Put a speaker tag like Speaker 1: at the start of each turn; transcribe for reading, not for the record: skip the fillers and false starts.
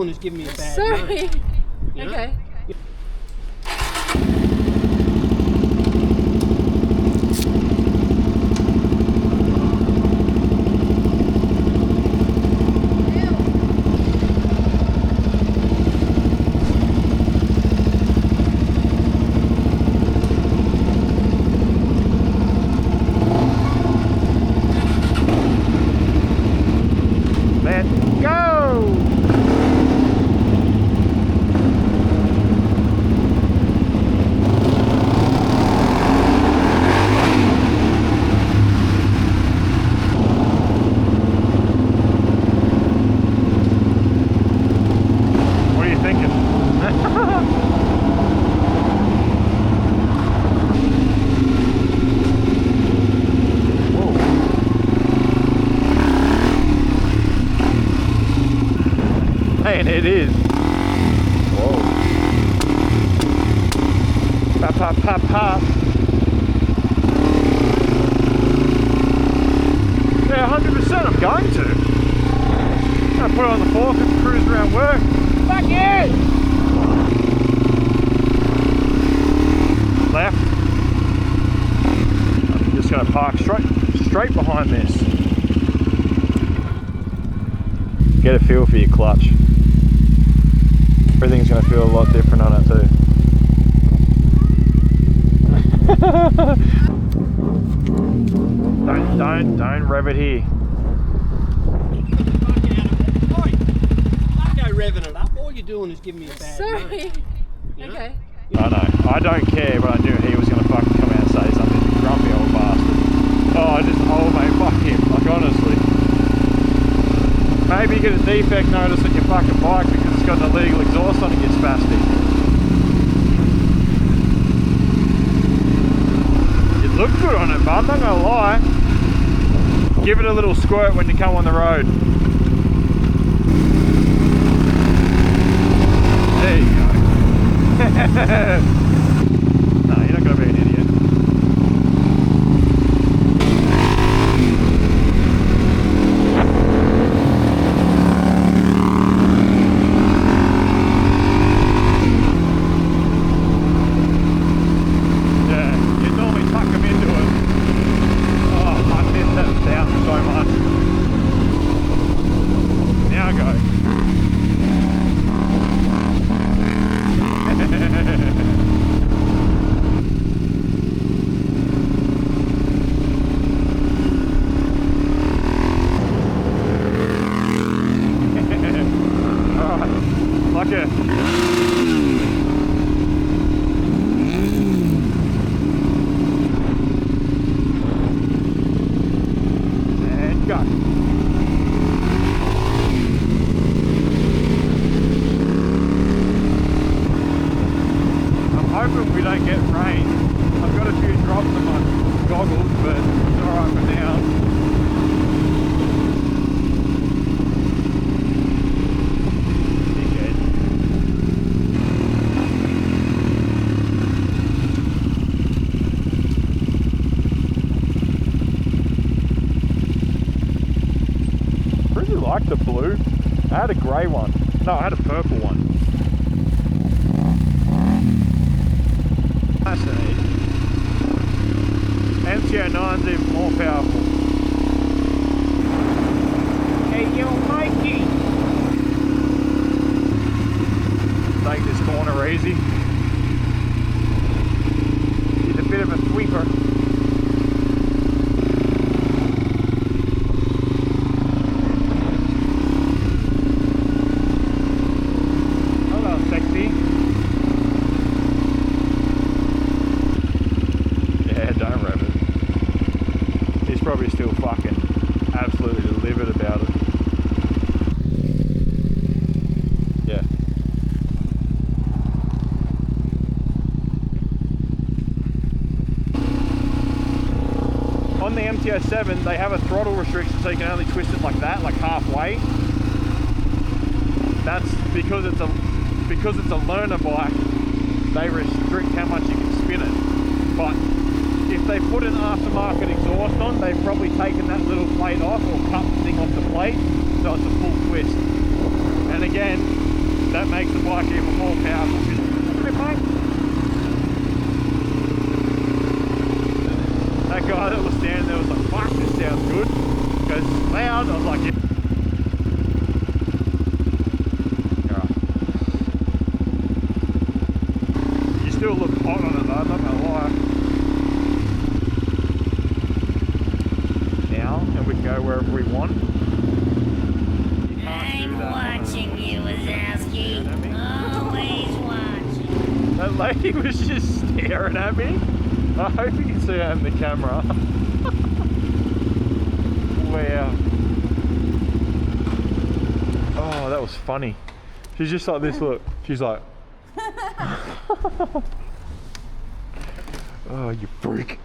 Speaker 1: doing is giving me a bad
Speaker 2: Sorry.
Speaker 1: name. You know?
Speaker 2: Okay.
Speaker 3: Man, it is. Whoa. Pop, pop, pop, pop. Yeah, 100% I'm going to. I'm going to put it on the fork and cruise around work. Fuck you! Left. I'm just going to park straight behind this. Get a feel for your clutch. Everything's going to feel a lot different on it too. Don't rev it here.
Speaker 1: Don't go revving it up. All you're doing is giving me a bad
Speaker 2: Sorry.
Speaker 1: name. You know?
Speaker 2: Okay.
Speaker 3: I know. I don't care, but I knew he was going to fucking come out and say something. Grumpy old bastard. Oh mate, fuck him. Like honestly. Maybe you get a defect notice on your fucking bike because it's got an illegal exhaust on it, you spastic. It looked good on it, but I'm not gonna lie. Give it a little squirt when you come on the road. There you go. No, you're not gonna be an idiot. Like the blue. I had a grey one. No, I had a purple one. Fascinating. MT-09's even more powerful. Hey, yo, Mikey! Take this corner easy. He's a bit of a sweeper. On the Mt07, they have a throttle restriction so you can only twist it like that, like halfway. That's because it's a learner bike, they restrict how much you can spin it. But if they put an aftermarket exhaust on, they've probably taken that little plate off or cut the thing off the plate, so it's a full twist. And again, around. I was like, yeah. You still look hot on it though, I'm not gonna lie. Now, and we can go wherever we want.
Speaker 2: I'm watching you, Wazowski. Always watching.
Speaker 3: That lady was just staring at me. I hope you can see her in the camera. Wow. Oh, that was funny. She's just like this, look. She's like... Oh, you freak.